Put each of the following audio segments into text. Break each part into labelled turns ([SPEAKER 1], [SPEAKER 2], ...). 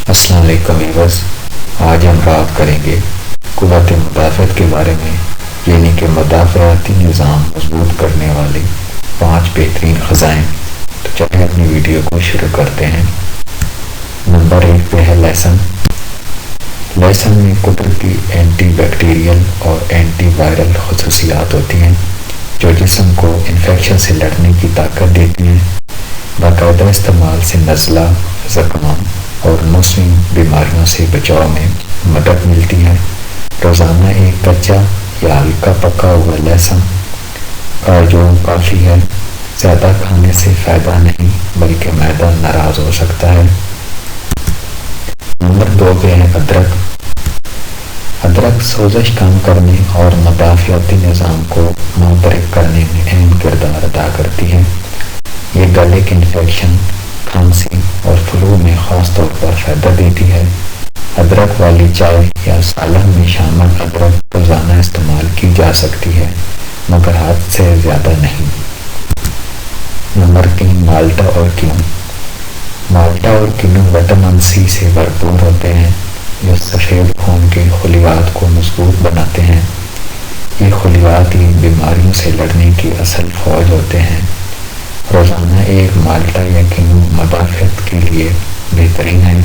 [SPEAKER 1] السلام علیکم ویورز، آج ہم بات کریں گے قوت مدافعت کے بارے میں، یعنی کہ مدافعتی نظام مضبوط کرنے والی 5 بہترین خزائن۔ تو چلیں اپنی ویڈیو کو شروع کرتے ہیں۔ نمبر 1 پہ ہے لہسن۔ لہسن میں قدرتی اینٹی بیکٹیریل اور اینٹی وائرل خصوصیات ہوتی ہیں جو جسم کو انفیکشن سے لڑنے کی طاقت دیتی ہیں۔ باقاعدہ استعمال سے نزلہ، زکام اور موسمی بیماریوں سے بچاؤ میں مدد ملتی ہے۔ روزانہ ایک کچا یا ہلکا پکا ہوا لہسن کا جو کافی ہے۔ زیادہ کھانے سے فائدہ نہیں بلکہ معدہ ناراض ہو سکتا ہے۔ نمبر 2 پہ ہے ادرک۔ ادرک سوزش کم کرنے اور مدافعتی نظام کو منطلق کرنے میں اہم کردار ادا کرتی ہے۔ یہ گلے کے انفیکشن، کھانسی اور فلو میں خاص طور پر فائدہ دیتی ہے۔ ادرک والی چائے یا سالن میں شامل ادرک روزانہ استعمال کی جا سکتی ہے، مگر حد سے زیادہ نہیں۔ نمبر 3 مالٹا اور کینو۔ مالٹا اور کینو وٹامن سی سے بھرپور ہوتے ہیں جو سفید خون کے خلیات کو مضبوط بناتے ہیں۔ یہ خلیات ہی بیماریوں سے لڑنے کی اصل فوج ہوتے ہیں۔ روزانہ ایک مالٹا یا کینو مدافعت کے لیے بہترین ہے،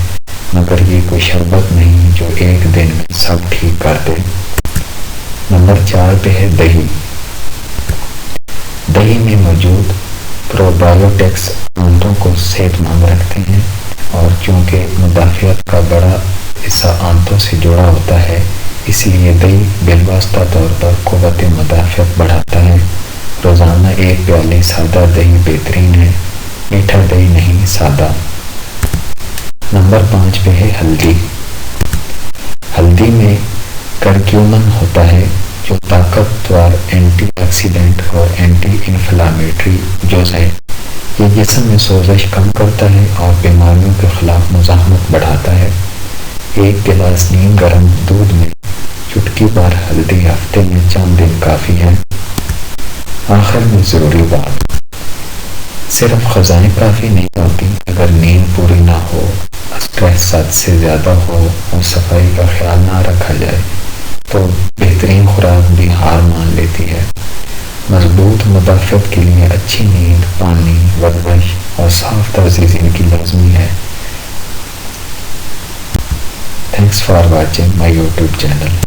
[SPEAKER 1] مگر یہ کوئی شربت نہیں جو ایک دن میں سب ٹھیک کر دے۔ نمبر 4 پہ ہے دہی۔ دہی میں موجود پروبایوٹکس آنتوں کو صحت مند رکھتے ہیں، اور چونکہ مدافعت کا بڑا حصہ آنتوں سے جڑا ہوتا ہے، اس لیے دہی بالواسطہ طور پر قوت مدافعت بڑھاتا ہے۔ روزانہ ایک پیالے سادہ دہی بہترین ہے، میٹھا دہی نہیں، سادہ۔ نمبر 5 پہ ہے ہلدی۔ ہلدی میں کرکیومن ہوتا ہے جو طاقتور اینٹی آکسیڈنٹ اور اینٹی انفلامیٹری جز ہے۔ یہ جسم میں سوزش کم کرتا ہے اور بیماریوں کے خلاف مزاحمت بڑھاتا ہے۔ ایک گلاس نیم گرم دودھ میں چٹکی بھر ہلدی ہفتے میں چند دن کافی ہے۔ آخر میں ضروری بات، صرف خزائن کافی نہیں ہوتی۔ اگر نیند پوری نہ ہو، اسٹریس حد سے زیادہ ہو اور صفائی کا خیال نہ رکھا جائے تو بہترین خوراک بھی ہار مان لیتی ہے۔ مضبوط مدافعت کے لیے اچھی نیند، پانی، ورزش اور صاف طرز زندگی لازمی ہے۔ Thanks for watching my YouTube channel.